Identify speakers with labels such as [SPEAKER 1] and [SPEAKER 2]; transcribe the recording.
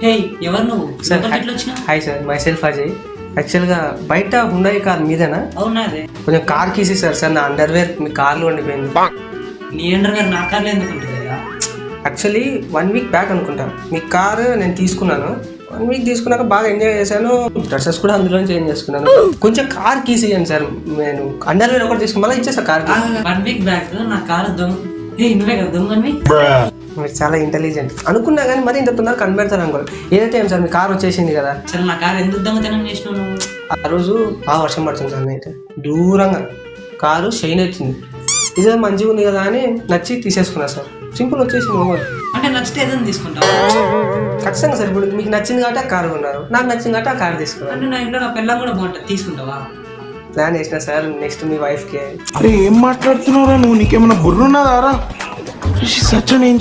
[SPEAKER 1] హే ఎవరు నువ్వు
[SPEAKER 2] సార్
[SPEAKER 1] ఎట్లా వచ్చినావు?
[SPEAKER 2] Hi sir my self Ajay. యాక్చువల్గా బయట హుండాయి కార్ మీదేనా?
[SPEAKER 1] అవునా అదే
[SPEAKER 2] కొంచెం కార్ కీసి సార్ నా అండర్వేర్ మీ కార్లో ఉండిపోయింది.
[SPEAKER 1] నీ అండర్ గారు నా కార్లో ఎందుకు ఉంటుంది కదా?
[SPEAKER 2] యాక్చువల్లీ 1 వీక్ బ్యాక్ అనుకుంటా మీ కారు నేను తీసుకున్నాను. 1 వీక్ తీసుకున్నాక బాగా ఎంజాయ్ చేశాను. డ్రెస్సెస్ కూడా అందులో చేంజ్ చేసుకున్నాను. కొంచెం కార్ కీస్ ఇవ్వండి సార్. నేను అండర్వేర్ ఒకటి తీసుకుని మళ్ళీ ఇచ్చేసా కార్.
[SPEAKER 1] 1 వీక్ బ్యాక్ నా కారు దొంగ. హే నువ్వే కదా దొంగని?
[SPEAKER 2] మీరు చాలా ఇంటెలిజెంట్ అనుకున్నా కానీ మరి ఇంత తొందరగా కనిపెడతారు అనుకోండి. ఏదైతే ఏం సార్ మీ కార్ వచ్చేసింది కదా.
[SPEAKER 1] అసలు నా కారు ఎందుకు దొంగతనం చేసినావు నువ్వు?
[SPEAKER 2] ఆ రోజు బాగా వర్షం పడుతుంది సార్. అయితే దూరంగా కారు షైన్ వచ్చింది. ఇదే మంచిగా ఉంది కదా అని నచ్చి తీసేసుకున్నా సార్. సింపుల్ వచ్చేసింది మొబైల్.
[SPEAKER 1] అంటే నచ్చితే ఏదైనా తీసుకుంటావు?
[SPEAKER 2] ఖచ్చితంగా సార్. ఇప్పుడు మీకు నచ్చింది కాబట్టి ఆ కారు కొన్నారు, నాకు నచ్చింది కాబట్టి ఆ కారు తీసుకున్నాను.
[SPEAKER 1] అంటే నా ఇంట్లో నా పిల్ల కూడా బాగుంటుంది, తీసుకుంటావా?
[SPEAKER 2] ప్లాన్ వేసిన సార్ నెక్స్ట్ మీ వైఫ్కి.
[SPEAKER 3] అరే ఏం మాట్లాడుతున్నావురా నువ్వు? నీకేమైనా బుర్రున్నదారా? సచ్